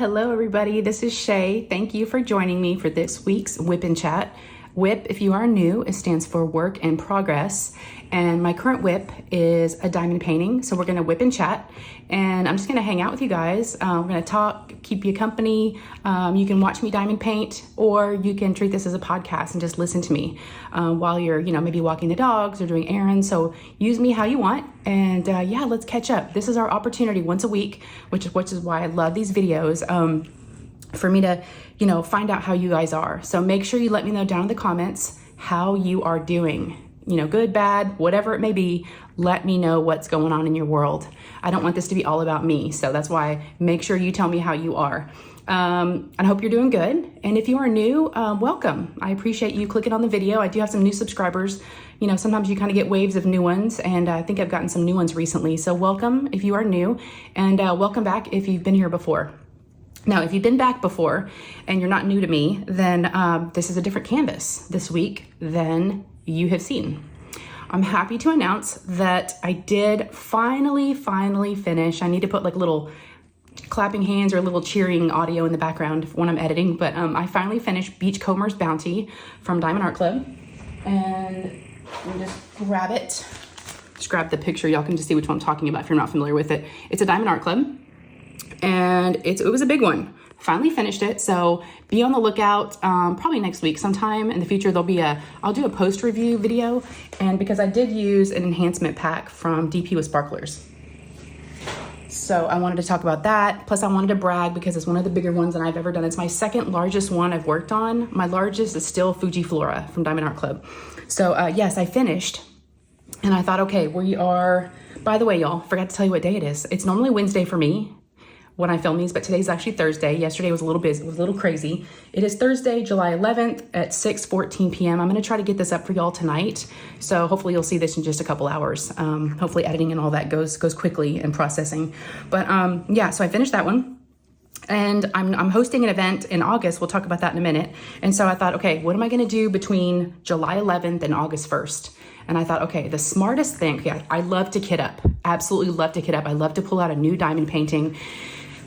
Hello everybody, this is Shay. Thank you for joining me for this week's Whip and Chat. WHIP, if you are new, it stands for Work in Progress. And my current WHIP is a diamond painting. So we're gonna whip and chat. And I'm just gonna hang out with you guys. We're gonna talk, keep you company. You can watch me diamond paint, or you can treat this as a podcast and just listen to me while you're, maybe walking the dogs or doing errands. So use me how you want. And yeah, let's catch up. This is our opportunity once a week, which is why I love these videos. For me to, find out how you guys are. So make sure you let me know down in the comments how you are doing. Good, bad, whatever it may be, let me know what's going on in your world. I don't want this to be all about me. So that's why make sure you tell me how you are. And I hope you're doing good. And if you are new, welcome. I appreciate you clicking on the video. I do have some new subscribers. Sometimes you kind of get waves of new ones, and I think I've gotten some new ones recently. So welcome if you are new, and welcome back if you've been here before. Now, if you've been back before and you're not new to me, then this is a different canvas this week than you have seen. I'm happy to announce that I did finally finish. I need to put like little clapping hands or a little cheering audio in the background when I'm editing, but I finally finished Beachcomber's Bounty from Diamond Art Club. And let me just grab it. Just grab the picture. Y'all can just see which one I'm talking about if you're not familiar with it. It's a Diamond Art Club. And it was a big one. Finally finished it, so be on the lookout. Probably next week sometime in the future I'll do a post review video, and because I did use an enhancement pack from DP with Sparklers, so I wanted to talk about that. Plus I wanted to brag because it's one of the bigger ones that I've ever done. It's my second largest one I've worked on. My largest is still Fuji Flora from Diamond Art Club. So yes, I finished, and I thought, okay, we are, by the way, y'all, forgot to tell you what day it is. It's normally Wednesday for me when I film these, but today's actually Thursday. Yesterday was a little busy, it was a little crazy. It is Thursday, July 11th at 6:14 p.m. I'm gonna try to get this up for y'all tonight. So hopefully you'll see this in just a couple hours. Hopefully editing and all that goes quickly and processing. But yeah, so I finished that one. And I'm hosting an event in August. We'll talk about that in a minute. And so I thought, okay, what am I gonna do between July 11th and August 1st? And I thought, okay, the smartest thing, yeah, I love to kit up. Absolutely love to kit up. I love to pull out a new diamond painting.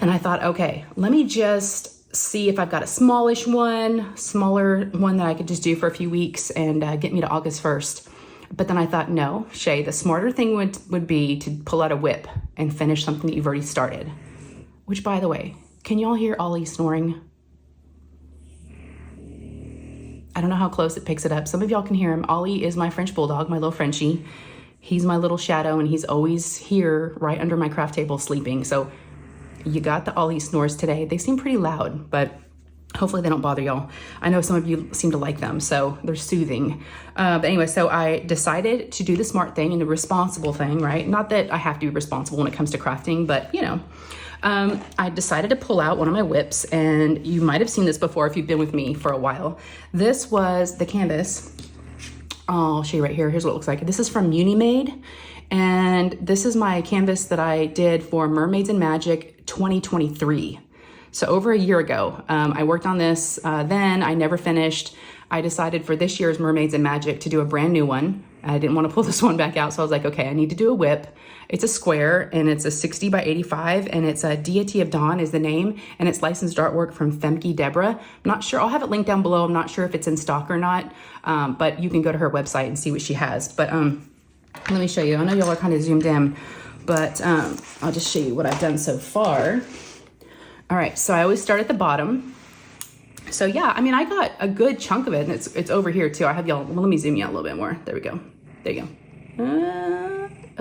And I thought, okay, let me just see if I've got a smaller one that I could just do for a few weeks and get me to August 1st. But then I thought, no, Shay, the smarter thing would be to pull out a whip and finish something that you've already started. Which, by the way, can y'all hear Ollie snoring? I don't know how close it picks it up. Some of y'all can hear him. Ollie is my French bulldog, my little Frenchie. He's my little shadow, and he's always here right under my craft table sleeping. So you got the Ollie snores today. They seem pretty loud, but hopefully they don't bother y'all. I know some of you seem to like them, so they're soothing. But anyway, so I decided to do the smart thing and the responsible thing, right? Not that I have to be responsible when it comes to crafting, but I decided to pull out one of my whips, and you might have seen this before if you've been with me for a while. This was the canvas. I'll show you right here. Here's what it looks like. This is from Munimade. And this is my canvas that I did for Mermaids and Magic 2023. So over a year ago, I worked on this. Then I never finished. I decided for this year's Mermaids and Magic to do a brand new one. I didn't want to pull this one back out. So I was like, okay, I need to do a whip. It's a square, and it's a 60 by 85, and it's a Deity of Dawn is the name, and it's licensed artwork from Femke Deborah. I'm not sure. I'll have it linked down below. I'm not sure if it's in stock or not, but you can go to her website and see what she has. But let me show you. I know y'all are kind of zoomed in, but I'll just show you what I've done so far. All right, so I always start at the bottom. So yeah, I mean, I got a good chunk of it, and it's over here too. I have y'all, well, let me zoom you out a little bit more. There we go. There you go.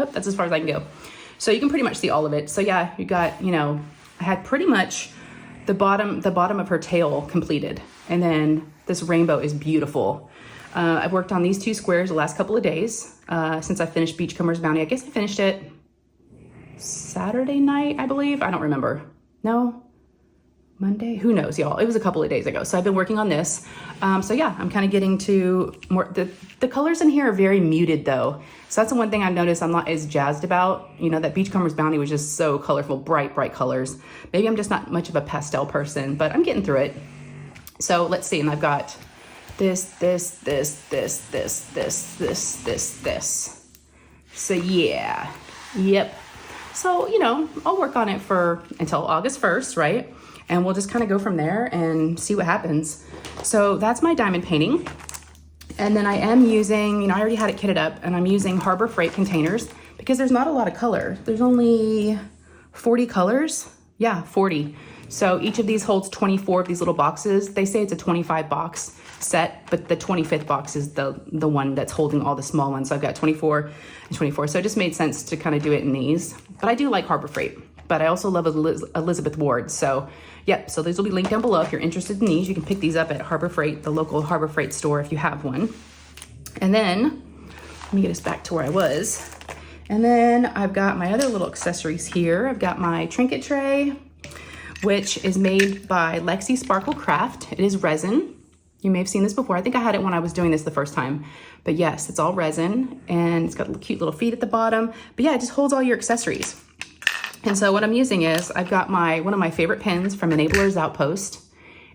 Oh, that's as far as I can go. So you can pretty much see all of it. So yeah, you got, I had pretty much the bottom of her tail completed. And then this rainbow is beautiful. I've worked on these two squares the last couple of days since I finished Beachcomber's Bounty. I guess I finished it Saturday night, I believe. I don't remember. No, Monday? Who knows, y'all? It was a couple of days ago. So I've been working on this. So yeah, I'm kind of getting to more, the colors in here are very muted though. So that's the one thing I've noticed I'm not as jazzed about. That Beachcomber's Bounty was just so colorful, bright colors. Maybe I'm just not much of a pastel person, but I'm getting through it. So let's see, and I've got this. So yeah, yep. So, I'll work on it until August 1st, right? and we'll just kind of go from there and see what happens. So that's my diamond painting. And then I am using, you know, I already had it kitted up, and I'm using Harbor Freight containers because there's not a lot of color. There's only 40 colors. Yeah, 40. So each of these holds 24 of these little boxes. They say it's a 25 box set, but the 25th box is the one that's holding all the small ones. So I've got 24 and 24. So it just made sense to kind of do it in these. But I do like Harbor Freight, but I also love Elizabeth Ward. So yep, so these will be linked down below. If you're interested in these, you can pick these up at Harbor Freight, the local Harbor Freight store if you have one. And then, let me get us back to where I was. And then I've got my other little accessories here. I've got my Trinket tray, which is made by Lexi Sparkle Craft. It is resin. You may have seen this before. I think I had it when I was doing this the first time. But yes, it's all resin, and it's got cute little feet at the bottom. But yeah, it just holds all your accessories. And so what I'm using is, I've got one of my favorite pins from Enabler's Outpost.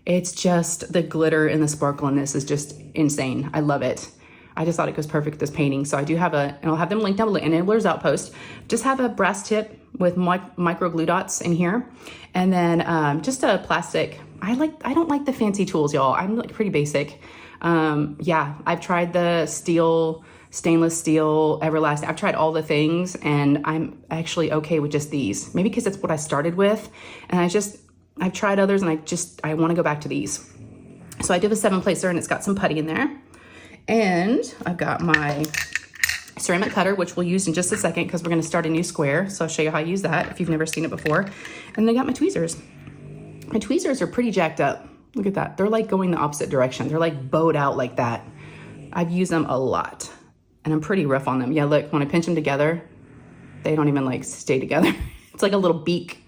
It's just, the glitter and the sparkle in this is just insane. I love it. I just thought it goes perfect with this painting. So I do have and I'll have them linked down below, Enabler's Outpost. Just have a brass tip with micro glue dots in here. And then just a plastic. I don't like the fancy tools, y'all. I'm like pretty basic. Yeah, I've tried the stainless steel, everlasting. I've tried all the things, and I'm actually okay with just these. Maybe because that's what I started with. And I've tried others, and I want to go back to these. So I did a 7-placer, and it's got some putty in there. And I've got my ceramic cutter, which we'll use in just a second because we're going to start a new square. So I'll show you how I use that if you've never seen it before. And then I got my tweezers. My tweezers are pretty jacked up. Look at that. They're like going the opposite direction. They're like bowed out like that. I've used them a lot, and I'm pretty rough on them. Yeah, look, when I pinch them together, they don't even like stay together. It's like a little beak.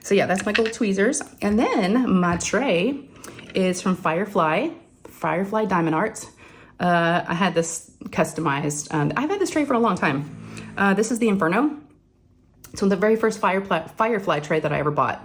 So yeah, that's my little tweezers. And then my tray is from Firefly Diamond Art. I had this customized. I've had this tray for a long time. This is the Inferno. So the very first Firefly tray that I ever bought.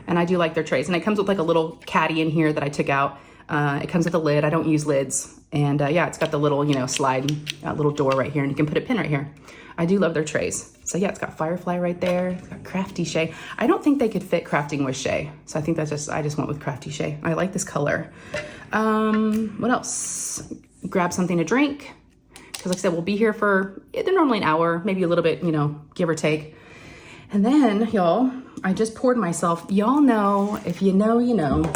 And I do like their trays. And it comes with like a little caddy in here that I took out. It comes with a lid. I don't use lids. And yeah, it's got the little, slide, little door right here. And you can put a pin right here. I do love their trays. So yeah, it's got Firefly right there. It's got Crafty Shay. I don't think they could fit Crafting with Shay. So I think I just went with Crafty Shay. I like this color. What else? Grab something to drink. Because like I said, we'll be here for, they're normally an hour, maybe a little bit, give or take. And then, y'all, I just poured myself, y'all know, if you know, you know.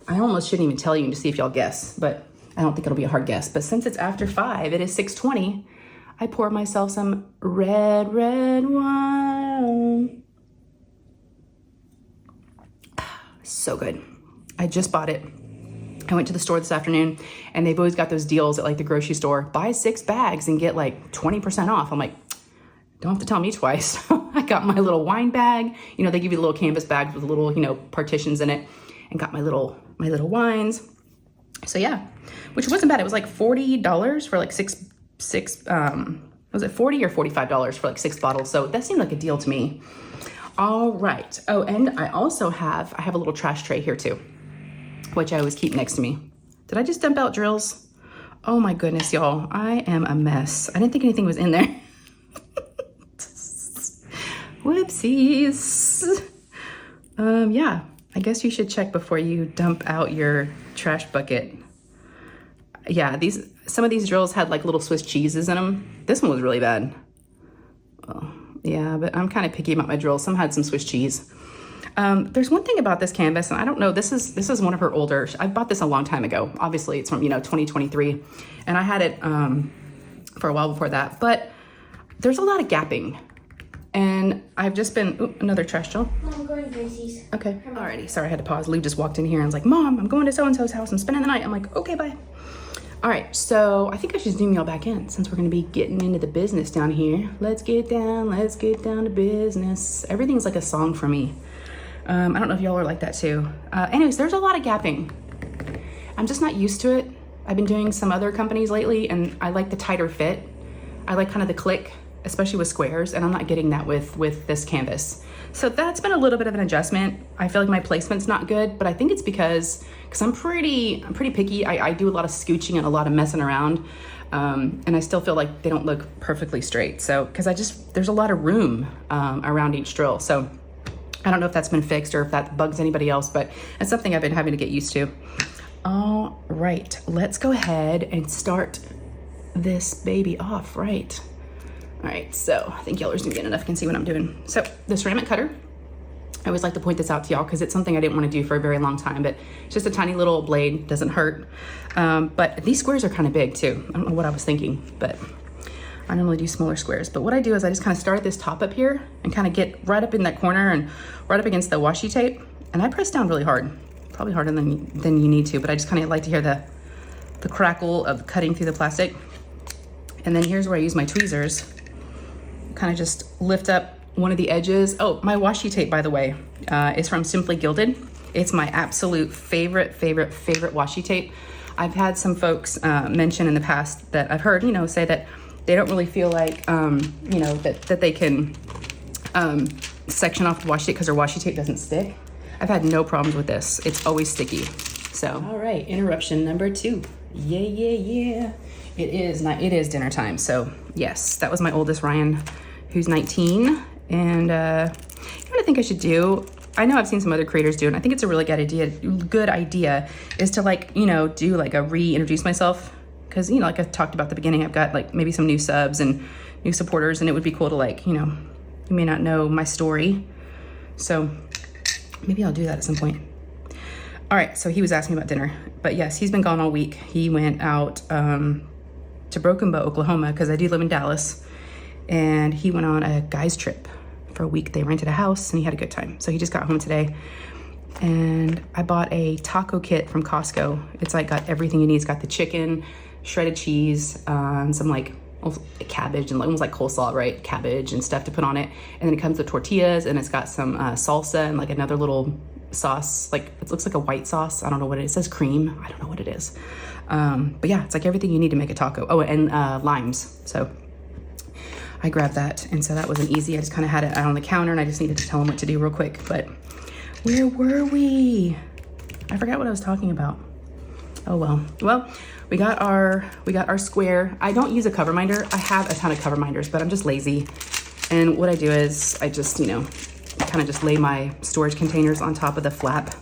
I almost shouldn't even tell you to see if y'all guess, but I don't think it'll be a hard guess. But since it's after 5, it is 6:20, I poured myself some red wine. So good. I just bought it. I went to the store this afternoon, and they've always got those deals at like the grocery store. Buy 6 bags and get like 20% off. I'm like, don't have to tell me twice. I got my little wine bag. They give you little canvas bags with little, partitions in it, and got my little wines. So yeah, which wasn't bad. It was like $40 for like six, was it $40 or $45 for like 6 bottles? So that seemed like a deal to me. All right. Oh, and I also have a little trash tray here too, which I always keep next to me. Did I just dump out drills? Oh my goodness, y'all. I am a mess. I didn't think anything was in there. Whoopsies. Yeah, I guess you should check before you dump out your trash bucket. Yeah, some of these drills had like little Swiss cheeses in them. This one was really bad. Oh, yeah, but I'm kind of picky about my drills. Some had some Swiss cheese. There's one thing about this canvas, and I don't know, this is one of her older, I bought this a long time ago. Obviously it's from, 2023, and I had it for a while before that, but there's a lot of gapping, and I've just been, another trash drill. Mom, I'm going to Gracie's. Okay, alrighty, sorry, I had to pause. Lee just walked in here and was like, Mom, I'm going to so-and-so's house, I'm spending the night. I'm like, okay, bye. All right, so I think I should zoom y'all back in since we're gonna be getting into the business down here. Let's get down to business. Everything's like a song for me. I don't know if y'all are like that too. Anyways, there's a lot of gapping. I'm just not used to it. I've been doing some other companies lately, and I like the tighter fit. I like kind of the click, especially with squares, and I'm not getting that with this canvas. So that's been a little bit of an adjustment. I feel like my placement's not good, but I think it's because I'm pretty picky. I do a lot of scooching and a lot of messing around, and I still feel like they don't look perfectly straight. So, because there's a lot of room around each drill. So I don't know if that's been fixed or if that bugs anybody else, but it's something I've been having to get used to. All right, let's go ahead and start this baby off, right? All right, so I think y'all are zooming in enough, can see what I'm doing. So the ceramic cutter, I always like to point this out to y'all because it's something I didn't want to do for a very long time, but it's just a tiny little blade, doesn't hurt. But these squares are kind of big too. I don't know what I was thinking, but I normally do smaller squares. But what I do is I just kind of start at this top up here and kind of get right up in that corner and right up against the washi tape. And I press down really hard, probably harder than you need to, but I just kind of like to hear the crackle of cutting through the plastic. And then here's where I use my tweezers. Kind of just lift up one of the edges. Oh, my washi tape, by the way, is from Simply Gilded. It's my absolute favorite washi tape. I've had some folks mention in the past that I've heard, say that they don't really feel like, that they can section off the washi tape because their washi tape doesn't stick. I've had no problems with this. It's always sticky. So, all right, interruption number 2. Yeah. It is dinner time. So yes, that was my oldest, Ryan, who's 19. And you know what I think I should do? I know I've seen some other creators do it, and I think it's a really good idea is to do like a reintroduce myself. Because, like I talked about at the beginning, I've got like maybe some new subs and new supporters, and it would be cool to you may not know my story. So maybe I'll do that at some point. All right, so he was asking about dinner, but yes, he's been gone all week. He went out to Broken Bow, Oklahoma, because I do live in Dallas, and he went on a guy's trip for a week. They rented a house and he had a good time. So he just got home today, and I bought a taco kit from Costco. It's like got everything you need. It's got the chicken, shredded cheese, and some cabbage and almost like coleslaw, right? Cabbage and stuff to put on it. And then it comes with tortillas, and it's got some salsa and like another little sauce. Like it looks like a white sauce. I don't know what it is. It says cream. I don't know what it is. But yeah, it's like everything you need to make a taco. Oh, and limes. So I grabbed that, and so that wasn't easy. I just kind of had it out on the counter, and I just needed to tell him what to do real quick. But where were we? I forgot what I was talking about. Oh well. Well, we got our square. I don't use a cover minder. I have a ton of cover minders, but I'm just lazy. And what I do is I just, kind of just lay my storage containers on top of the flap,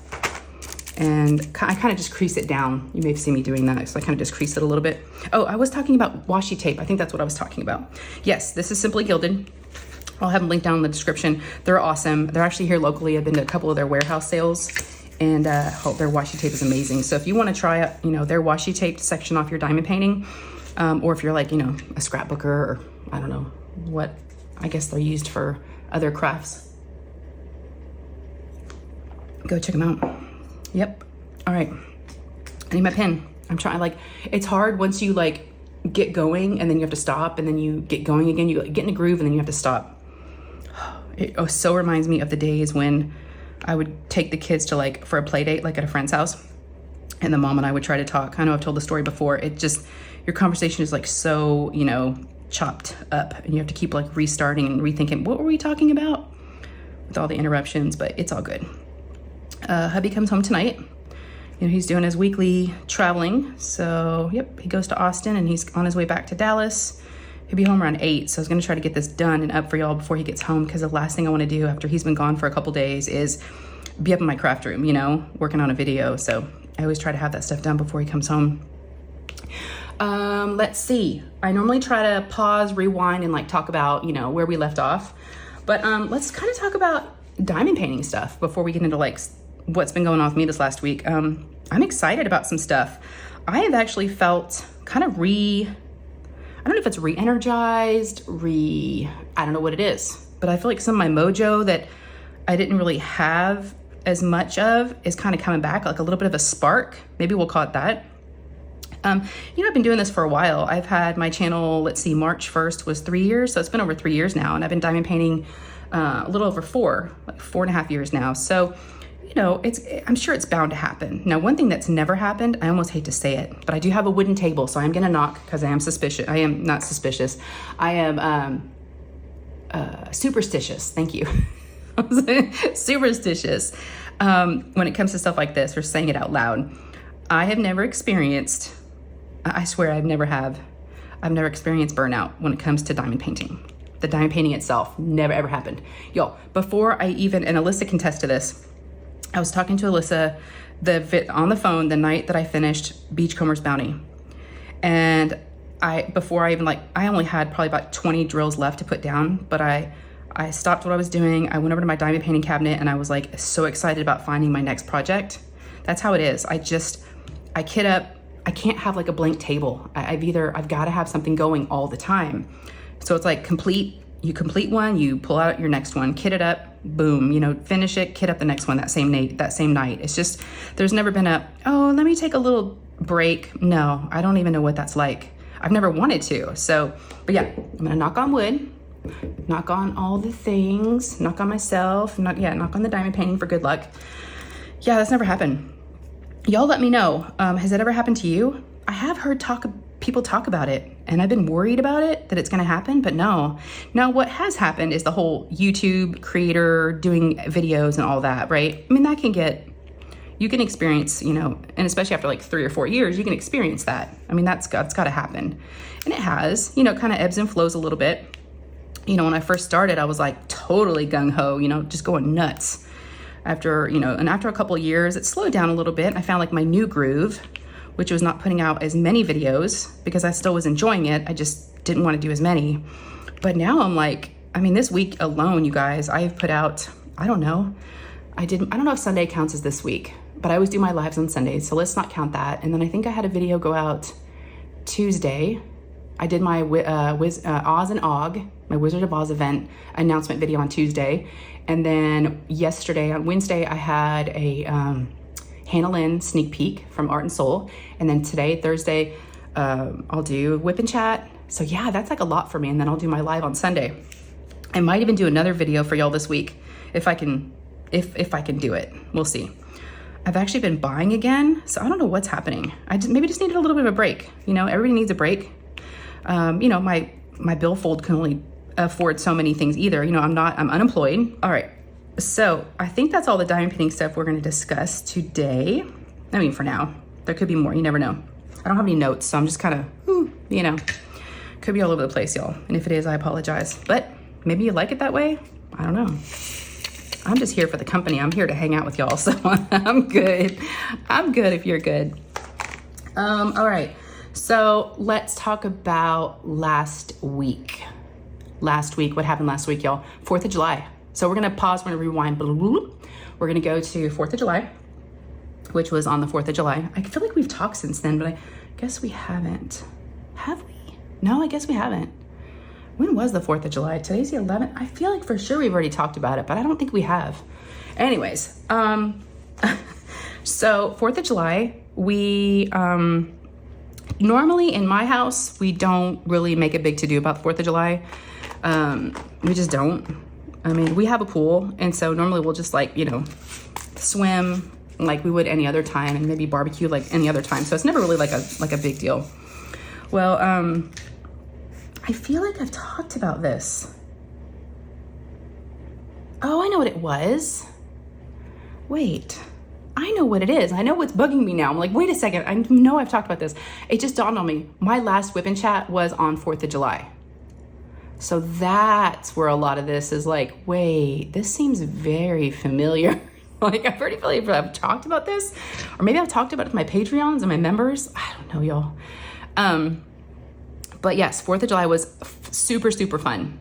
and I kind of just crease it down. You may have seen me doing that. So I kind of just crease it a little bit. Oh, I was talking about washi tape. I think that's what I was talking about. Yes, this is Simply Gilded. I'll have them linked down in the description. They're awesome. They're actually here locally. I've been to a couple of their warehouse sales, and their washi tape is amazing. So if you want to try out, their washi tape to section off your diamond painting, or if you're like, a scrapbooker, or I don't know what, I guess they're used for other crafts, go check them out. Yep. All right. I need my pen. I'm trying, it's hard once you get going and then you have to stop, and then you get going again. You get in a groove and then you have to stop. It so reminds me of the days when I would take the kids to for a play date, at a friend's house, and the mom and I would try to talk. I know I've told the story before. It just, your conversation is so, chopped up, and you have to keep restarting and rethinking, what were we talking about, with all the interruptions, but it's all good. Hubby comes home tonight. He's doing his weekly traveling. So, yep, he goes to Austin, and he's on his way back to Dallas. He'll be home around 8. So I was going to try to get this done and up for y'all before he gets home, because the last thing I want to do after he's been gone for a couple days is be up in my craft room, working on a video. So I always try to have that stuff done before he comes home. Let's see. I normally try to pause, rewind, and talk about, where we left off. But let's kind of talk about diamond painting stuff before we get into what's been going on with me this last week. I'm excited about some stuff. I have actually felt kind of I don't know if it's re-energized, I don't know what it is, but I feel like some of my mojo that I didn't really have as much of is kind of coming back, like a little bit of a spark. Maybe we'll call it that. I've been doing this for a while. I've had my channel, March 1st was 3 years. So it's been over 3 years now. And I've been diamond painting a little over 4.5 years now. So, I'm sure it's bound to happen. Now, one thing that's never happened, I almost hate to say it, but I do have a wooden table. So I'm going to knock, because I am suspicious. I am not suspicious. I am superstitious. Thank you. Superstitious. When it comes to stuff like this, or saying it out loud. I have never experienced, I swear I've never experienced burnout when it comes to diamond painting. the diamond painting itself never ever happened. Y'all, before I even, and Alyssa can attest to this, I was talking to Alyssa on the phone the night that I finished Beachcomber's Bounty. And I only had probably about 20 drills left to put down, but I stopped what I was doing. I went over to my diamond painting cabinet and I was like so excited about finding my next project. That's how it is. I kit up. I can't have like a blank table. I've got to have something going all the time. So it's like you complete one, you pull out your next one, kit it up, boom, you know, finish it, kit up the next one that same night. It's just, there's never been let me take a little break. No, I don't even know what that's like. I've never wanted to. So, but yeah, I'm gonna knock on wood, knock on all the things, knock on myself, knock on the diamond painting for good luck. Yeah, that's never happened. Y'all let me know. Has that ever happened to you? I have heard people talk about it, and I've been worried about it, that it's gonna happen, but no. Now, what has happened is the whole YouTube creator doing videos and all that, right? I mean, you can experience, you know, and especially after like 3 or 4 years, you can experience that. I mean, that's gotta happen. And it has, you know, kind of ebbs and flows a little bit. You know, when I first started, I was like totally gung-ho, you know, just going nuts. After a couple of years, it slowed down a little bit. I found like my new groove, which was not putting out as many videos because I still was enjoying it. I just didn't want to do as many. But now I'm like, I mean, this week alone, you guys, I've put out, I don't know if Sunday counts as this week, but I always do my lives on Sundays, so let's not count that. And then I think I had a video go out Tuesday. I did my Oz and Og, my Wizard of Oz event announcement video on Tuesday. And then yesterday, on Wednesday, I had a Hannah Lynn sneak peek from Art and Soul. And then today, Thursday, I'll do Whip and Chat. So yeah, that's like a lot for me. And then I'll do my live on Sunday. I might even do another video for y'all this week if I can do it. We'll see. I've actually been buying again, so I don't know what's happening. Maybe just needed a little bit of a break. You know, everybody needs a break. You know, my billfold can only afford so many things either. You know, I'm unemployed. All right. So I think that's all the diamond painting stuff we're going to discuss today. I mean, for now, there could be more. You never know. I don't have any notes, so I'm just kind of, you know, could be all over the place, y'all. And if it is, I apologize. But maybe you like it that way. I don't know. I'm just here for the company. I'm here to hang out with y'all, so I'm good. I'm good if you're good. All right. So let's talk about last week. What happened last week, y'all? 4th of July. So we're gonna pause, we're gonna rewind. We're gonna go to 4th of July, which was on the 4th of July. I feel like we've talked since then, but I guess we haven't. Have we? No, I guess we haven't. When was the 4th of July? Today's the 11th. I feel like for sure we've already talked about it, but I don't think we have. Anyways, so 4th of July, we, normally in my house, we don't really make a big to-do about the 4th of July. We just don't. I mean, we have a pool, and so normally we'll just like, you know, swim like we would any other time, and maybe barbecue like any other time. So it's never really like a big deal. Well, I feel like I've talked about this. Oh, I know what it was. Wait, I know what it is. I know what's bugging me now. I'm like, wait a second. I know I've talked about this. It just dawned on me. My last Whip and Chat was on 4th of July. So that's where a lot of this is like, wait, this seems very familiar. Like, I already feel like I've talked about this, or maybe I've talked about it with my Patreons and my members. I don't know, y'all. But yes, 4th of July was super, super fun.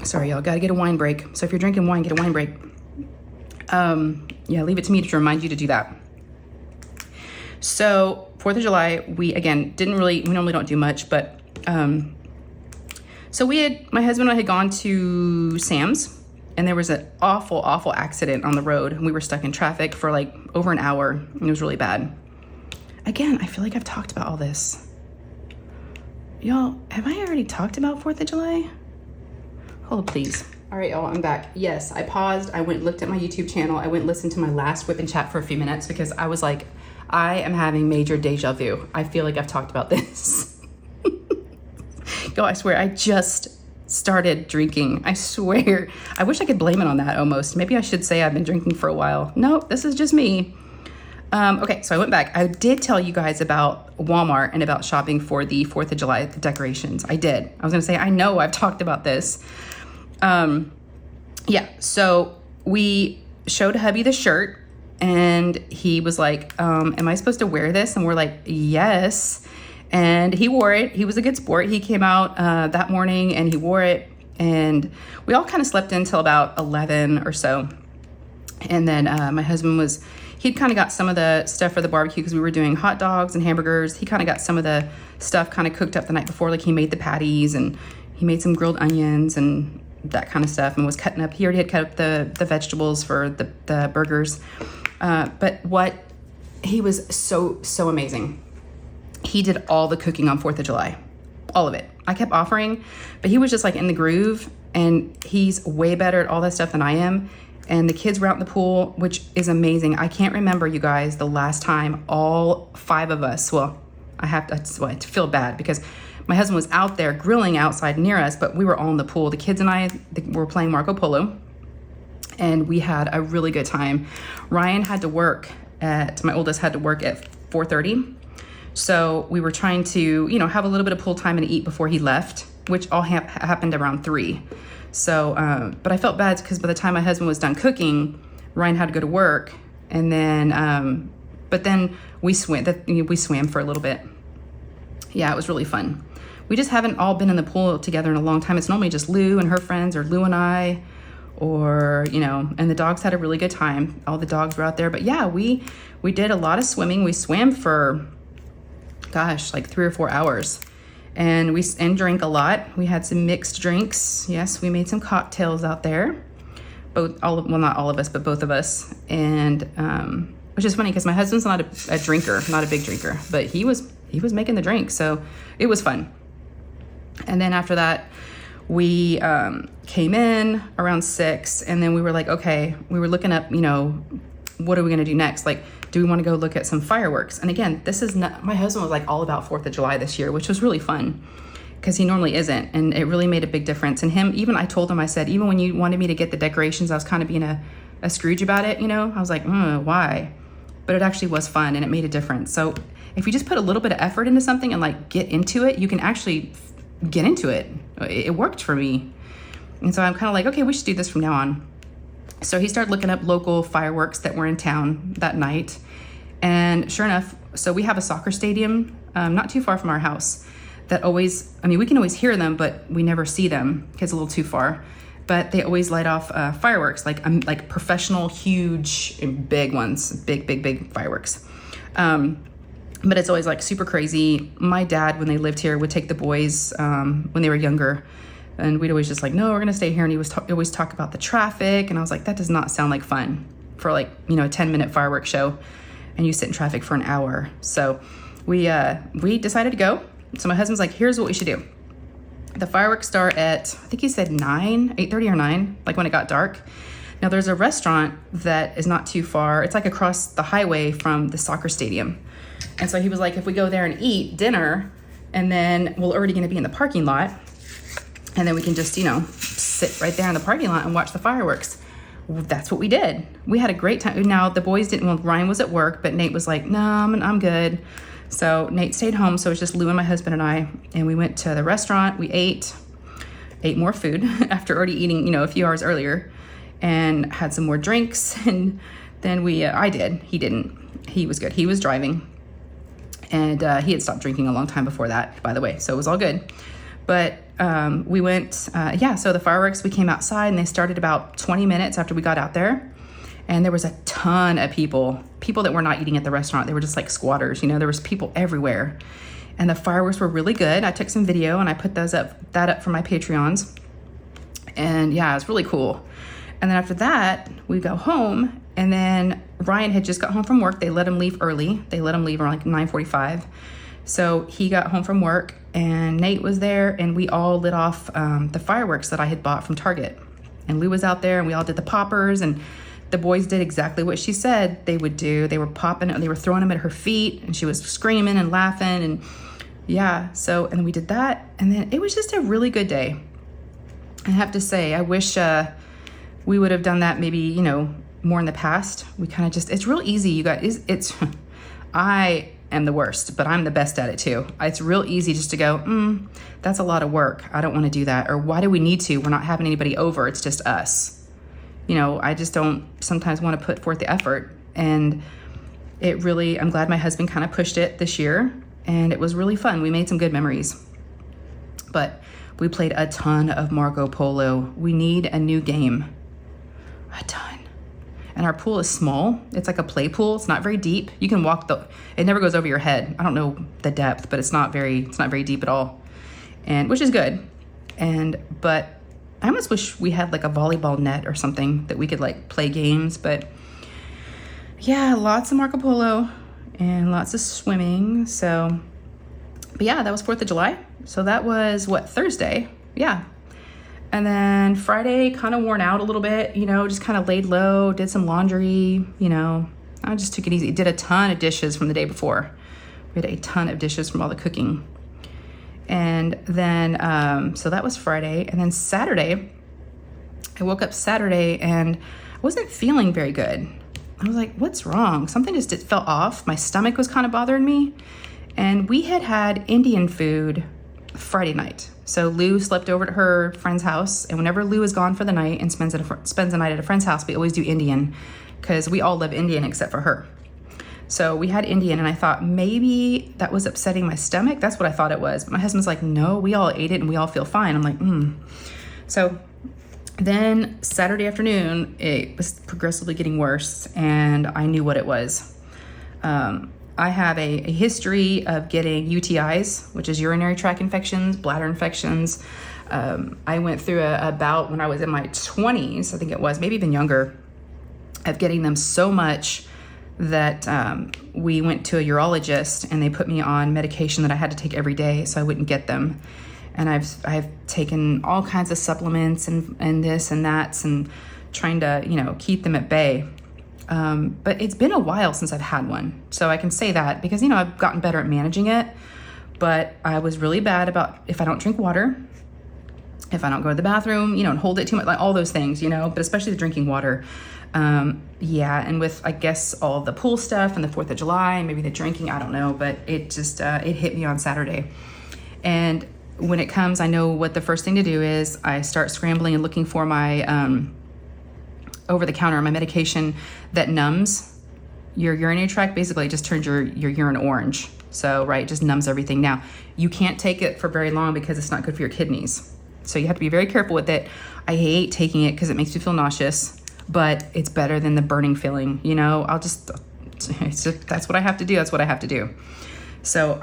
Sorry, y'all, gotta get a wine break. So if you're drinking wine, get a wine break. Yeah, leave it to me to remind you to do that. So 4th of July, we normally don't do much, but so my husband and I had gone to Sam's, and there was an awful, awful accident on the road, and we were stuck in traffic for like over an hour, and it was really bad. Again, I feel like I've talked about all this. Y'all, have I already talked about 4th of July? Hold please. All right, y'all, I'm back. Yes, I paused. I went and looked at my YouTube channel. I went and listened to my last Whip and Chat for a few minutes because I was like, I am having major deja vu. I feel like I've talked about this. Yo, I swear, I just started drinking. I swear. I wish I could blame it on that almost. Maybe I should say I've been drinking for a while. Nope, this is just me. Okay, so I went back. I did tell you guys about Walmart and about shopping for the 4th of July decorations. I did. I was going to say, I know I've talked about this. Yeah, so we showed hubby the shirt and he was like, am I supposed to wear this? And we're like, yes. And he wore it. He was a good sport. He came out that morning and he wore it. And we all kind of slept until about 11 or so. And then my husband he'd kind of got some of the stuff for the barbecue because we were doing hot dogs and hamburgers. He kind of got some of the stuff kind of cooked up the night before. Like he made the patties and he made some grilled onions and that kind of stuff and was cutting up. He already had cut up the vegetables for the burgers. But he was so amazing. He did all the cooking on 4th of July, all of it. I kept offering, but he was just like in the groove and he's way better at all that stuff than I am. And the kids were out in the pool, which is amazing. I can't remember, you guys, the last time all 5 of us, I feel bad because my husband was out there grilling outside near us, but we were all in the pool. The kids and I were playing Marco Polo and we had a really good time. Ryan had to work my oldest had to work at 4:30. So we were trying to, have a little bit of pool time and eat before he left, which all happened around 3. So, but I felt bad because by the time my husband was done cooking, Ryan had to go to work. And then, but then we swam for a little bit. Yeah, it was really fun. We just haven't all been in the pool together in a long time. It's normally just Lou and her friends or Lou and I, or, and the dogs had a really good time. All the dogs were out there. But yeah, we did a lot of swimming. We swam for, like 3 or 4 hours. And we drank a lot. We had some mixed drinks. Yes, we made some cocktails out there. Not all of us, but both of us. And which is funny because my husband's not a drinker, not a big drinker, but he was making the drink, so it was fun. And then after that, we came in around 6, and then we were like, okay, we were looking up, what are we gonna do next? Like, do we want to go look at some fireworks? And again, this is not, my husband was like all about 4th of July this year, which was really fun because he normally isn't. And it really made a big difference. And I told him, I said, even when you wanted me to get the decorations, I was kind of being a Scrooge about it, I was like, why? But it actually was fun and it made a difference. So if you just put a little bit of effort into something and like get into it, you can actually get into it. It worked for me. And so I'm kind of like, okay, we should do this from now on. So he started looking up local fireworks that were in town that night. And sure enough, so we have a soccer stadium not too far from our house that we can always hear them, but we never see them because it's a little too far. But they always light off fireworks, like professional, huge, big ones, big fireworks. But it's always like super crazy. My dad, when they lived here, would take the boys when they were younger. And we'd always just like, no, we're going to stay here. And he was always talk about the traffic. And I was like, that does not sound like fun for like, a 10-minute fireworks show. And you sit in traffic for an hour. So we decided to go. So my husband's like, here's what we should do. The fireworks start at, I think he said 8:30 or 9, like when it got dark. Now there's a restaurant that is not too far. It's like across the highway from the soccer stadium. And so he was like, if we go there and eat dinner, and then we're already going to be in the parking lot, and then we can just, sit right there in the parking lot and watch the fireworks. Well, that's what we did. We had a great time. Now the boys Ryan was at work, but Nate was like, no, I'm good. So Nate stayed home. So it was just Lou and my husband and I, and we went to the restaurant. We ate more food after already eating, a few hours earlier, and had some more drinks. And then I did. He didn't. He was good. He was driving, and he had stopped drinking a long time before that, by the way. So it was all good. But we went, so the fireworks, we came outside and they started about 20 minutes after we got out there. And there was a ton of people that were not eating at the restaurant. They were just like squatters, there was people everywhere. And the fireworks were really good. I took some video and I put that up for my Patreons. And yeah, it was really cool. And then after that, we go home, and then Ryan had just got home from work. They let him leave early. They let him leave around like 9:45. So he got home from work, and Nate was there, and we all lit off the fireworks that I had bought from Target. And Lou was out there, and we all did the poppers, and the boys did exactly what she said they would do. They were popping, they were throwing them at her feet, and she was screaming and laughing, and yeah. So, and we did that, and then it was just a really good day. I have to say, I wish we would have done that maybe, more in the past. We kind of just, it's real easy, you guys. It's I am the worst, but I'm the best at it too. It's real easy just to go, that's a lot of work. I don't want to do that. Or why do we need to? We're not having anybody over. It's just us. You know, I just don't sometimes want to put forth the effort. And it really, I'm glad my husband kind of pushed it this year, and it was really fun. We made some good memories. But we played a ton of Marco Polo. We need a new game. A ton. And our pool is small. It's like a play pool. It's not very deep. You can walk it never goes over your head. I don't know the depth, but it's not very deep at all. And which is good. But I almost wish we had like a volleyball net or something that we could like play games. But yeah, lots of Marco Polo and lots of swimming. So, but yeah, that was 4th of July. So that was Thursday? Yeah. And then Friday, kind of worn out a little bit, you know, just kind of laid low, did some laundry, you know, I just took it easy. Did a ton of dishes from the day before. We had a ton of dishes from all the cooking. And then, so that was Friday. And then Saturday, I woke up Saturday and I wasn't feeling very good. I was like, what's wrong? Something just felt off. My stomach was kind of bothering me. And we had Indian food Friday night. So Lou slept over at her friend's house, and whenever Lou is gone for the night and spends the night at a friend's house, we always do Indian because we all love Indian except for her. So we had Indian, and I thought maybe that was upsetting my stomach. That's what I thought it was. My husband's like, no, we all ate it and we all feel fine. I'm like, So then Saturday afternoon, it was progressively getting worse, and I knew what it was. I have a history of getting UTIs, which is urinary tract infections, bladder infections. I went through a bout when I was in my 20s, I think it was, maybe even younger, of getting them so much that we went to a urologist and they put me on medication that I had to take every day so I wouldn't get them. And I've taken all kinds of supplements and this and that and trying to, you know, keep them at bay. But it's been a while since I've had one. So I can say that because, you know, I've gotten better at managing it, but I was really bad about if I don't drink water, if I don't go to the bathroom, you know, and hold it too much, like all those things, you know, but especially the drinking water. Yeah. And with, I guess, all the pool stuff and the 4th of July and maybe the drinking, I don't know, but it just, it hit me on Saturday. And when it comes, I know what the first thing to do is. I start scrambling and looking for my, over the counter, my medication that numbs your urinary tract. Basically it just turns your urine orange. So, right, just numbs everything. Now, you can't take it for very long because it's not good for your kidneys. So you have to be very careful with it. I hate taking it because it makes me feel nauseous, but it's better than the burning feeling. You know, that's what I have to do. That's what I have to do. So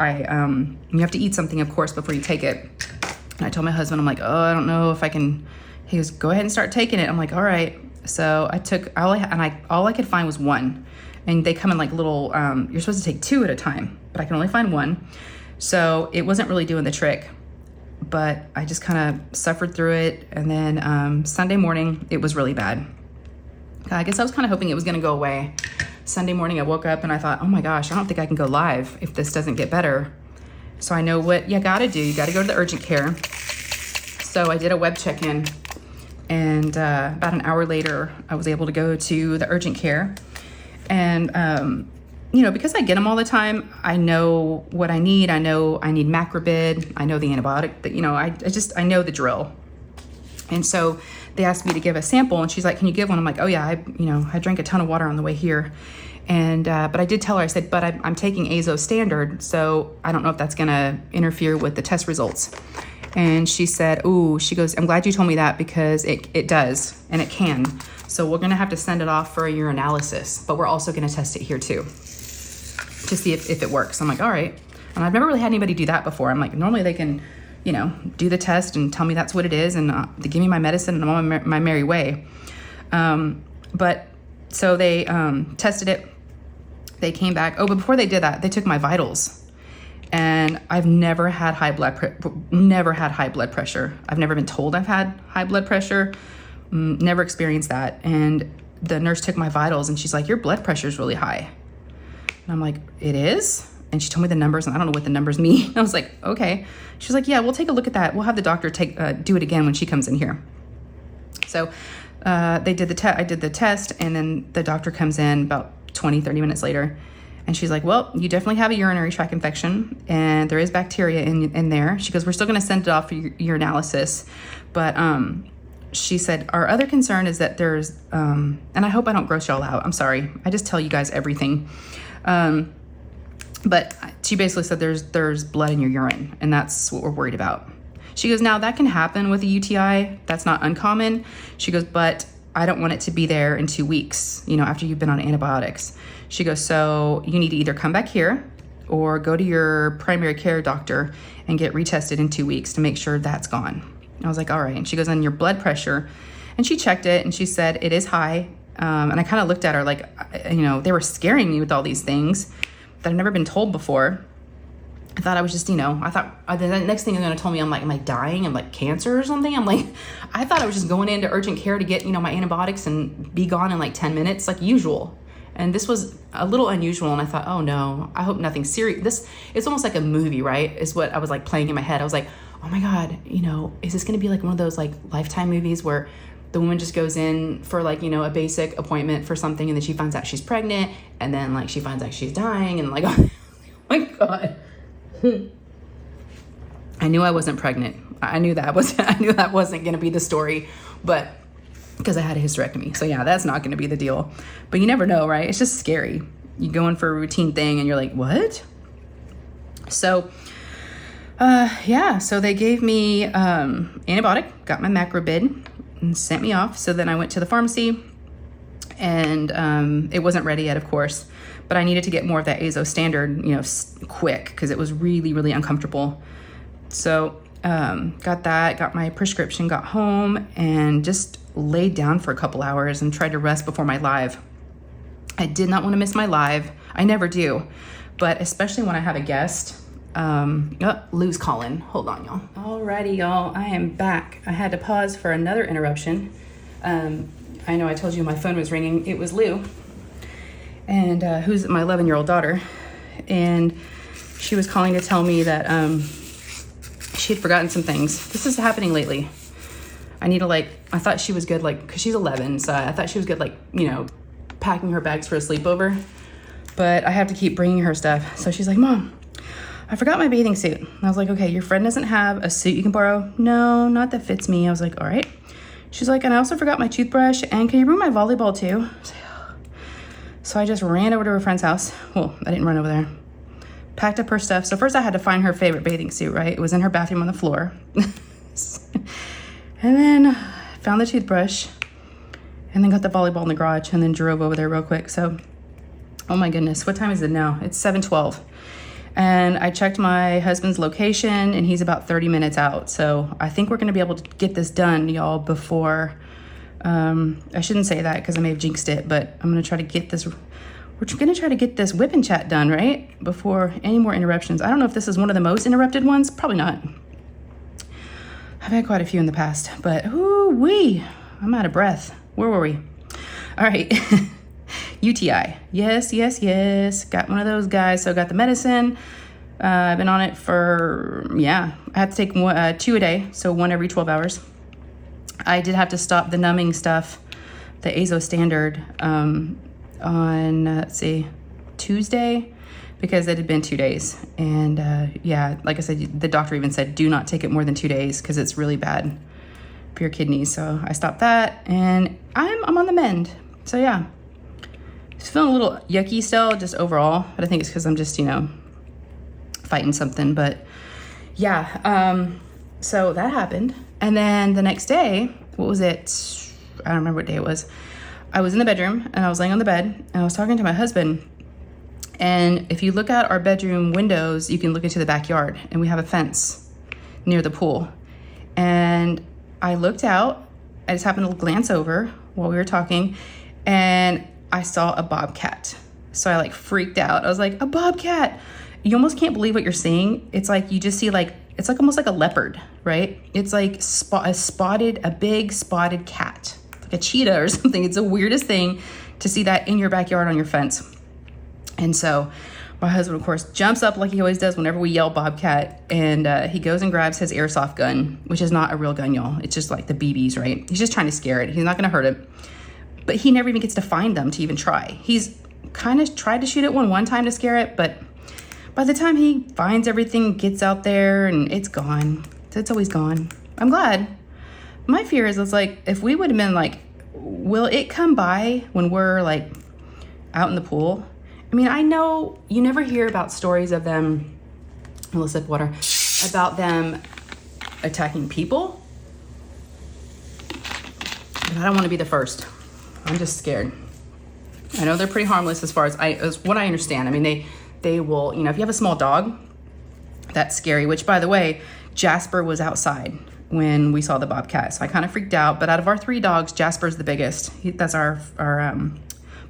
you have to eat something, of course, before you take it. And I told my husband, I'm like, I don't know if I can. He goes, go ahead and start taking it. I'm like, all right. So I took all I could find was one, and they come in like little. You're supposed to take 2 at a time, but I can only find one. So it wasn't really doing the trick, but I just kind of suffered through it. And then Sunday morning, it was really bad. I guess I was kind of hoping it was going to go away. Sunday morning, I woke up and I thought, oh my gosh, I don't think I can go live if this doesn't get better. So I know what you got to do. You got to go to the urgent care. So I did a web check-in. And about an hour later, I was able to go to the urgent care. And, you know, because I get them all the time, I know what I need. I know I need Macrobid. I know the antibiotic that, you know, I know the drill. And so they asked me to give a sample, and she's like, can you give one? I'm like, oh yeah, I drank a ton of water on the way here. And, but I did tell her, I said, but I'm taking Azo standard. So I don't know if that's going to interfere with the test results. And she said, she goes, I'm glad you told me that because it does, and it can. So we're going to have to send it off for a urinalysis, but we're also going to test it here too to see if it works. I'm like, all right. And I've never really had anybody do that before. I'm like, normally they can, you know, do the test and tell me that's what it is, and they give me my medicine, and I'm on my merry way. But so they tested it. They came back. But before they did that, they took my vitals. And I've never had high blood pressure. I've never been told I've had high blood pressure. Never experienced that. And the nurse took my vitals, and she's like, your blood pressure is really high. And I'm like, it is? And she told me the numbers, and I don't know what the numbers mean. I was like, okay. She's like, yeah, we'll take a look at that. We'll have the doctor do it again when she comes in here. So I did the test, and then the doctor comes in about 20-30 minutes later, and she's like, well, you definitely have a urinary tract infection, and there is bacteria in there. She goes, we're still going to send it off for your analysis, but she said, our other concern is that there's, and I hope I don't gross y'all out. I'm sorry. I just tell you guys everything. But she basically said there's blood in your urine, and that's what we're worried about. She goes, now that can happen with a UTI. That's not uncommon. She goes, but I don't want it to be there in 2 weeks, after you've been on antibiotics. She goes, so you need to either come back here or go to your primary care doctor and get retested in 2 weeks to make sure that's gone. I was like, all right. And she goes, and your blood pressure, and she checked it, and she said it is high. And I kind of looked at her like, they were scaring me with all these things that I've never been told before. I thought I was just, I thought the next thing they're going to tell me, I'm like, am I dying? I'm like cancer or something. I'm like, I thought I was just going into urgent care to get, my antibiotics and be gone in like 10 minutes, like usual. And this was a little unusual. And I thought, oh no, I hope nothing serious. It's almost like a movie, right? Is what I was like playing in my head. I was like, oh my God, is this going to be like one of those like Lifetime movies where the woman just goes in for like, a basic appointment for something, and then she finds out she's pregnant, and then like she finds out she's dying, and like, oh my God. I knew I wasn't pregnant. I knew that wasn't going to be the story, but because I had a hysterectomy. So yeah, that's not going to be the deal, but you never know, right? It's just scary. You go in for a routine thing and you're like, what? So, so they gave me, antibiotic, got my macrobid, and sent me off. So then I went to the pharmacy, and, it wasn't ready yet, of course, but I needed to get more of that azo standard, quick, because it was really, really uncomfortable. So got that, got my prescription, got home, and just laid down for a couple hours and tried to rest before my live. I did not want to miss my live. I never do, but especially when I have a guest. Lou's calling. Hold on, y'all. Alrighty, y'all. I am back. I had to pause for another interruption. I know I told you my phone was ringing. It was Lou, and who's my 11-year-old daughter, and she was calling to tell me that she had forgotten some things. This is happening lately. I need to I thought she was good, because she's 11, so I thought she was good, packing her bags for a sleepover, but I have to keep bringing her stuff. So she's like, Mom, I forgot my bathing suit. And I was like, okay, your friend doesn't have a suit you can borrow? No, not that fits me. I was like, all right. She's like, and I also forgot my toothbrush, and can you bring my volleyball too? I was like, oh. So I just ran over to her friend's house. Well, I didn't run over there. Packed up her stuff. So first I had to find her favorite bathing suit, right? It was in her bathroom on the floor. And then found the toothbrush, and then got the volleyball in the garage, and then drove over there real quick. So, oh my goodness, what time is it now? It's 7:12. And I checked my husband's location, and he's about 30 minutes out. So I think we're going to be able to get this done, y'all, before, I shouldn't say that because I may have jinxed it, but I'm going to try to get this, we're going to try to get this whip and chat done, right? Before any more interruptions. I don't know if this is one of the most interrupted ones. Probably not. I've had quite a few in the past, but ooh-wee, I'm out of breath. Where were we? All right. UTI. Yes. Got one of those guys. So I got the medicine. I've been on it for, I have to take 2 a day. So 1 every 12 hours. I did have to stop the numbing stuff, the azo standard, on, Tuesday, because it had been 2 days. And like I said, the doctor even said, do not take it more than 2 days because it's really bad for your kidneys. So I stopped that, and I'm on the mend. So yeah. Just feeling a little yucky still, just overall, but I think it's because I'm just, fighting something. But yeah, so that happened. And then the next day, what was it? I don't remember what day it was. I was in the bedroom, and I was laying on the bed, and I was talking to my husband. And if you look out our bedroom windows, you can look into the backyard, and we have a fence near the pool. And I looked out. I just happened to glance over while we were talking, and I saw a bobcat. So I freaked out. I was like, a bobcat. You almost can't believe what you're seeing. It's like you just see it's like almost like a leopard, right? It's like a big spotted cat, like a cheetah or something. It's the weirdest thing to see that in your backyard on your fence. And so My husband, of course, jumps up like he always does whenever we yell Bobcat, and he goes and grabs his airsoft gun, which is not a real gun, y'all. It's just like the BBs, right? He's just trying to scare it. He's not gonna hurt it. But he never even gets to find them to even try. He's kind of tried to shoot it one time to scare it, but by the time he finds everything, gets out there, and it's gone. It's always gone. I'm glad. My fear is, it's like, if we would have been like, will it come by when we're like out in the pool? I mean, I know you never hear about stories of them, a little sip of water, about them attacking people. But I don't want to be the first. I'm just scared. I know they're pretty harmless as far as what I understand. I mean, they will, you know, if you have a small dog, that's scary, which, by the way, Jasper was outside when we saw the Bobcat. So I kind of freaked out, but out of our 3 dogs, Jasper's the biggest. That's our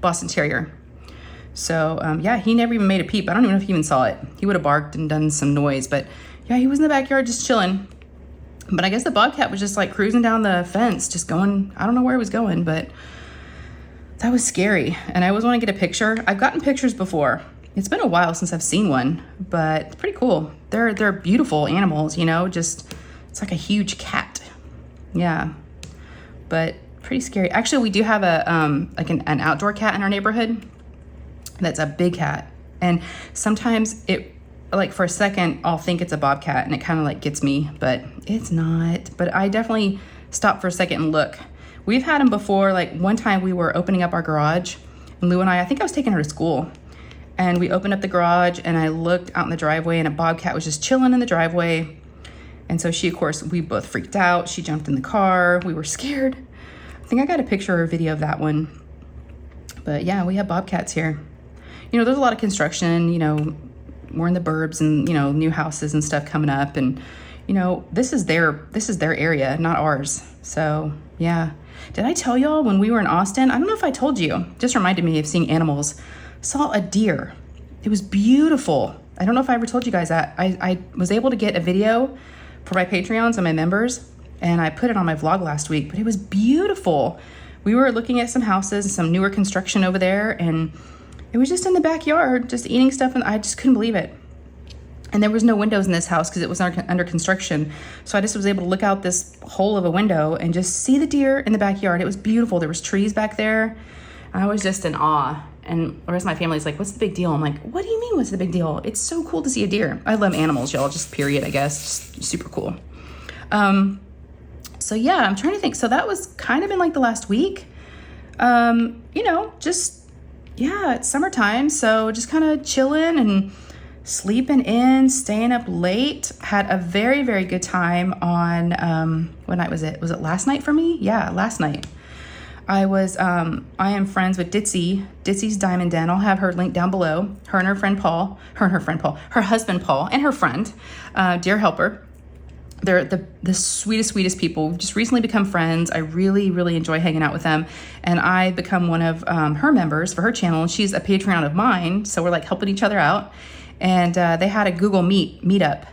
Boston Terrier. So yeah, he never even made a peep. I don't even know if he even saw it. He would have barked and done some noise, but yeah, he was in the backyard just chilling. But I guess the Bobcat was just like cruising down the fence, just going, I don't know where he was going, but that was scary. And I always want to get a picture. I've gotten pictures before. It's been a while since I've seen one, but it's pretty cool. They're beautiful animals, you know, just, it's like a huge cat. Yeah, but pretty scary. Actually, we do have a like an outdoor cat in our neighborhood. That's a big cat. And sometimes it, like for a second, I'll think it's a Bobcat and it kind of like gets me, but it's not. But I definitely stop for a second and look. We've had them before. Like one time we were opening up our garage, and Lou and I think I was taking her to school, and we opened up the garage and I looked out in the driveway and a Bobcat was just chilling in the driveway. And so she, of course, we both freaked out. She jumped in the car. We were scared. I think I got a picture or video of that one. But yeah, we have Bobcats here. You know, there's a lot of construction, you know, we're in the burbs and, you know, new houses and stuff coming up. And, you know, this is their area, not ours. So yeah. Did I tell y'all when we were in Austin? I don't know if I told you, just reminded me of seeing animals. Saw a deer. It was beautiful. I don't know if I ever told you guys that. I was able to get a video for my Patreons and my members, and I put it on my vlog last week, but it was beautiful. We were looking at some houses, some newer construction over there, and it was just in the backyard, just eating stuff, and I just couldn't believe it. And there was no windows in this house because it was under construction. So I just was able to look out this hole of a window and just see the deer in the backyard. It was beautiful. There was trees back there. I was just in awe. And the rest of my family's like, what's the big deal? I'm like, what do you mean, what's the big deal? It's so cool to see a deer. I love animals, y'all, just period, I guess. Just super cool. So yeah, I'm trying to think. So that was kind of in like the last week. You know, just, yeah, it's summertime. So just kind of chilling and sleeping in, staying up late. Had a very, very good time on, what night was it? Was it last night for me? Yeah, last night. I am friends with Ditzy, Ditzy's Diamond Den. I'll have her link down below. Her and her friend Paul, her husband Paul, and her friend, dear helper. They're the sweetest people. We've just recently become friends. I really, really enjoy hanging out with them. And I've become one of her members for her channel. And she's a Patreon of mine. So we're like helping each other out. And they had a Google Meetup.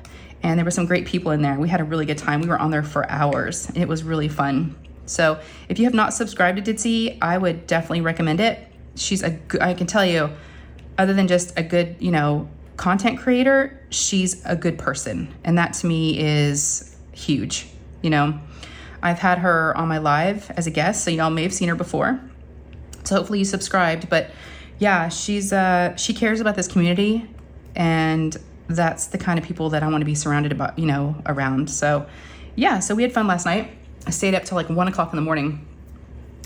And there were some great people in there. We had a really good time. We were on there for hours. It was really fun. So if you have not subscribed to Ditzy, I would definitely recommend it. I can tell you, other than just a good, you know, content creator, she's a good person. And that to me is huge. You know, I've had her on my live as a guest, so y'all may have seen her before. So hopefully you subscribed. But yeah, she cares about this community, and that's the kind of people that I want to be surrounded about, you know, around. So yeah, so we had fun last night. I stayed up till like 1 o'clock in the morning.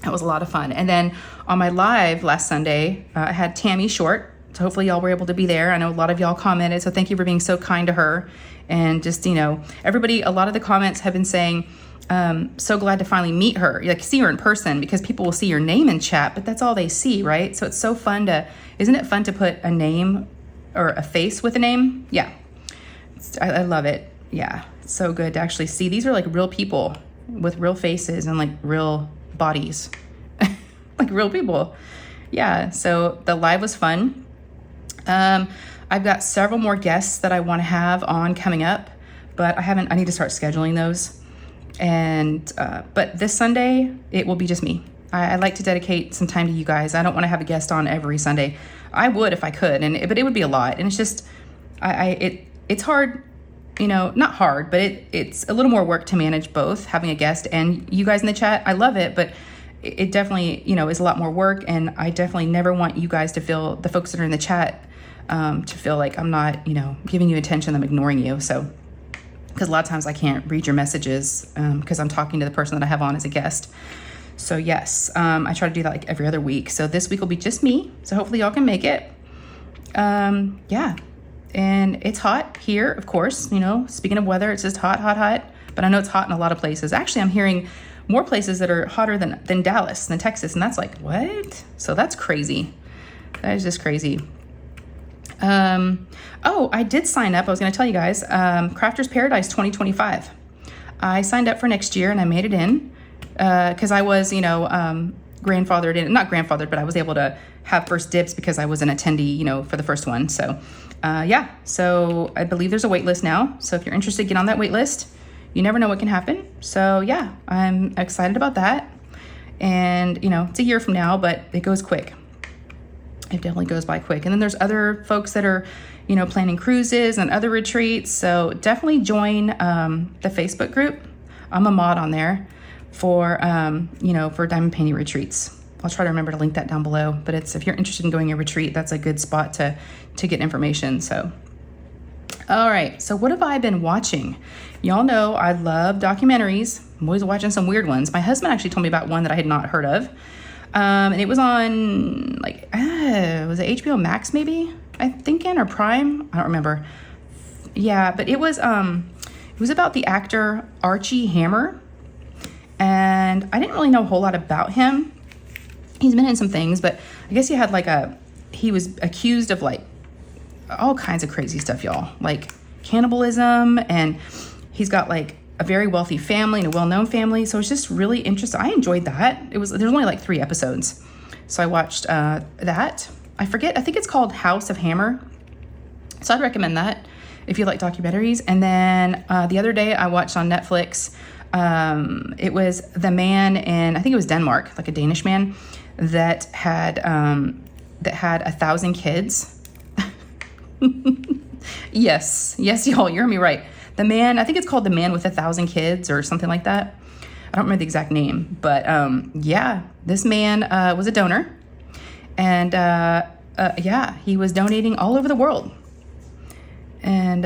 That was a lot of fun. And then on my live last Sunday, I had Tammy short. So hopefully y'all were able to be there. I know a lot of y'all commented, so thank you for being so kind to her. And just, you know, everybody, a lot of the comments have been saying, so glad to finally meet her, like see her in person, because people will see your name in chat, but that's all they see, right? So it's so fun isn't it fun to put a name or a face with a name? Yeah, I love it. Yeah, it's so good to actually see. These are like real people with real faces and like real bodies, like real people. Yeah, so the live was fun. I've got several more guests that I want to have on coming up, but I need to start scheduling those. And, but this Sunday, it will be just me. I like to dedicate some time to you guys. I don't want to have a guest on every Sunday. I would if I could, but it would be a lot. And it's just, it's hard, you know, not hard, but it's a little more work to manage both, having a guest and you guys in the chat. I love it, but it definitely, you know, is a lot more work. And I definitely never want you guys to feel, the folks that are in the chat, to feel like I'm not, you know, giving you attention, I'm ignoring you. So, because a lot of times I can't read your messages because I'm talking to the person that I have on as a guest. So yes, I try to do that like every other week. So this week will be just me. So hopefully y'all can make it. Yeah. And it's hot here, of course, you know, speaking of weather, it's just hot, but I know it's hot in a lot of places. Actually, I'm hearing more places that are hotter than Dallas, than Texas. And that's like, what? So that's crazy. That is just crazy. Oh, I did sign up. I was going to tell you guys, Crafter's Paradise 2025. I signed up for next year and I made it in, cause I was, you know, grandfathered in, not grandfathered, but I was able to have first dibs because I was an attendee, you know, for the first one. So, yeah, so I believe there's a wait list now. So if you're interested, get on that wait list. You never know what can happen. So yeah, I'm excited about that. And you know, it's a year from now, but it goes quick. It definitely goes by quick. And then there's other folks that are, you know, planning cruises and other retreats. So definitely join the Facebook group. I'm a mod on there for, you know, for diamond painting retreats. I'll try to remember to link that down below. But it's, if you're interested in going a retreat, that's a good spot to get information. So, all right. So what have I been watching? Y'all know I love documentaries. I'm always watching some weird ones. My husband actually told me about one that I had not heard of. And it was on like, was it HBO Max maybe? I'm thinking, or Prime? I don't remember. Yeah, but it was about the actor Archie Hammer. And I didn't really know a whole lot about him. He's been in some things, but I guess he was accused of like all kinds of crazy stuff, y'all. Like cannibalism, and he's got like a very wealthy family and a well-known family. So it's just really interesting. I enjoyed that. There's only like 3 episodes. So I watched that. I think it's called House of Hammer. So I'd recommend that if you like documentaries. And then the other day I watched on Netflix, it was the man in, I think it was Denmark, like a Danish man that had 1,000 kids. Yes, y'all, you heard me right. The man, I think it's called The Man with 1,000 Kids or something like that. I don't remember the exact name, but yeah, this man was a donor, and yeah, he was donating all over the world. And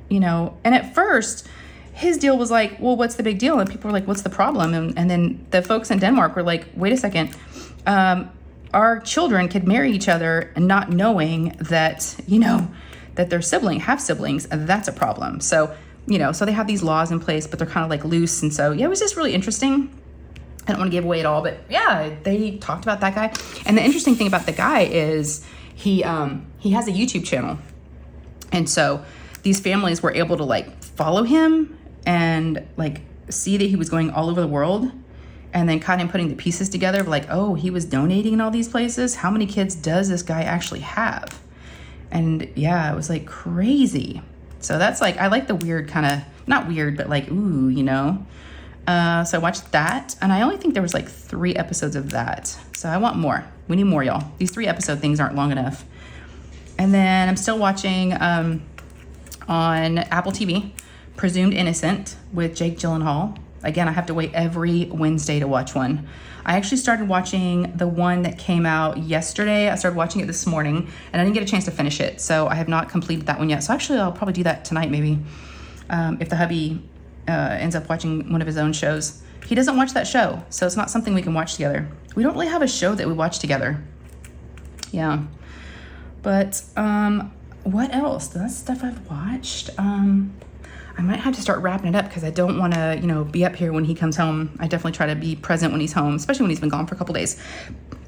you know, and at first his deal was like, well, what's the big deal? And people were like, what's the problem? And then the folks in Denmark were like, wait a second, our children could marry each other and not knowing that, you know, that their half siblings, that's a problem. So, you know, so they have these laws in place, but they're kind of like loose. And so, yeah, it was just really interesting. I don't want to give away it all, but yeah, they talked about that guy. And the interesting thing about the guy is he has a YouTube channel. And so these families were able to like follow him and like see that he was going all over the world, and then kind of putting the pieces together of like, oh, he was donating in all these places. How many kids does this guy actually have? And yeah, it was like crazy. So that's like, I like the weird kind of, not weird, but like, ooh, you know. So I watched that, and I only think there was like 3 episodes of that. So I want more. We need more, y'all. These 3 episode things aren't long enough. And then I'm still watching on Apple TV, Presumed Innocent with Jake Gyllenhaal. Again, I have to wait every Wednesday to watch one. I actually started watching the one that came out yesterday. I started watching it this morning, and I didn't get a chance to finish it. So I have not completed that one yet. So actually, I'll probably do that tonight maybe, if the hubby ends up watching one of his own shows. He doesn't watch that show, so it's not something we can watch together. We don't really have a show that we watch together. Yeah. But what else? That's stuff I've watched. I might have to start wrapping it up because I don't want to, you know, be up here when he comes home. I definitely try to be present when he's home, especially when he's been gone for a couple days.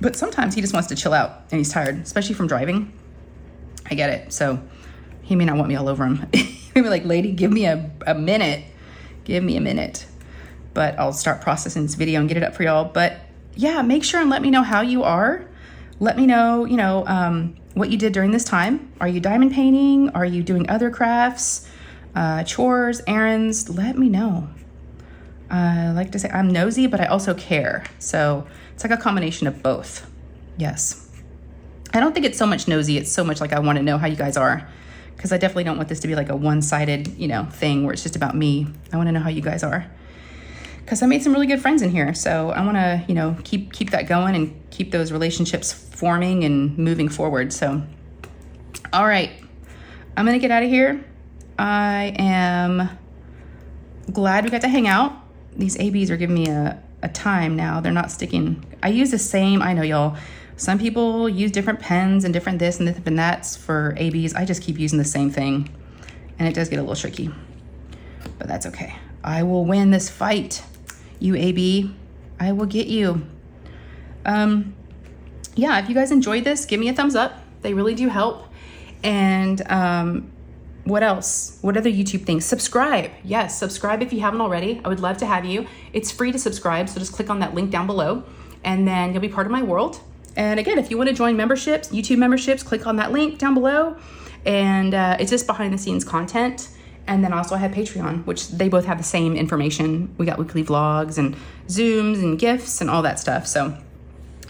But sometimes he just wants to chill out and he's tired, especially from driving. I get it. So he may not want me all over him. Maybe like, lady, give me a minute. Give me a minute. But I'll start processing this video and get it up for y'all. But yeah, make sure and let me know how you are. Let me know, you know, what you did during this time. Are you diamond painting? Are you doing other crafts? Chores, errands? Let me know. I like to say I'm nosy, but I also care. So it's like a combination of both. Yes. I don't think it's so much nosy. It's so much like I want to know how you guys are, because I definitely don't want this to be like a one-sided, thing where it's just about me. I want to know how you guys are, because I made some really good friends in here. So I want to, keep that going and keep those relationships forming and moving forward. So, all right, I'm going to get out of here. I am glad we got to hang out. These ABs are giving me a time now. They're not sticking. I use the same, I know y'all, some people use different pens and different this and that's for ABs. I just keep using the same thing, and it does get a little tricky, but that's okay. I will win this fight, you AB. I will get you. Yeah, if you guys enjoyed this, give me a thumbs up. They really do help. And what else? What other YouTube things? Subscribe. Yes, subscribe if you haven't already. I would love to have you. It's free to subscribe, so just click on that link down below, and then you'll be part of my world. And again, if you want to join memberships, YouTube memberships, click on that link down below. And it's just behind the scenes content. And then also I have Patreon, which they both have the same information. We got weekly vlogs and Zooms and gifts and all that stuff. So,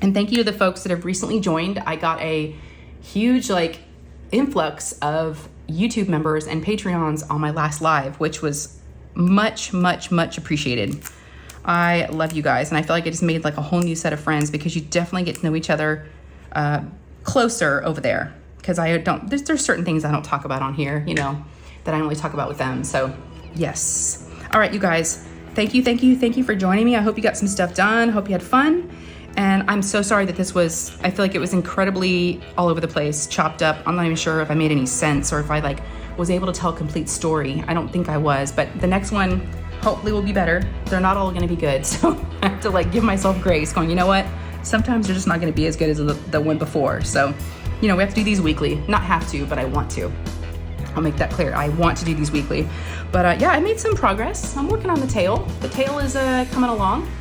and thank you to the folks that have recently joined. I got a huge influx of YouTube members and Patreons on my last live, which was much, much, much appreciated. I love you guys, and I feel like I just made a whole new set of friends, because you definitely get to know each other closer over there. Because there's certain things I don't talk about on here, that I only talk about with them. So yes. All right, you guys, thank you for joining me. I hope you got some stuff done. Hope you had fun. And I'm so sorry that I feel like it was incredibly all over the place, chopped up. I'm not even sure if I made any sense or if I was able to tell a complete story. I don't think I was, but the next one hopefully will be better. They're not all gonna be good. So I have to give myself grace, going, you know what? Sometimes they're just not gonna be as good as the one before. So, we have to do these weekly. Not have to, but I want to. I'll make that clear. I want to do these weekly. But yeah, I made some progress. I'm working on the tail. The tail is coming along.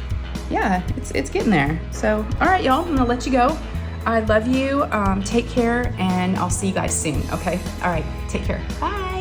Yeah, it's getting there. So, all right, y'all, I'm gonna let you go. I love you. Take care, and I'll see you guys soon, okay? All right, take care. Bye.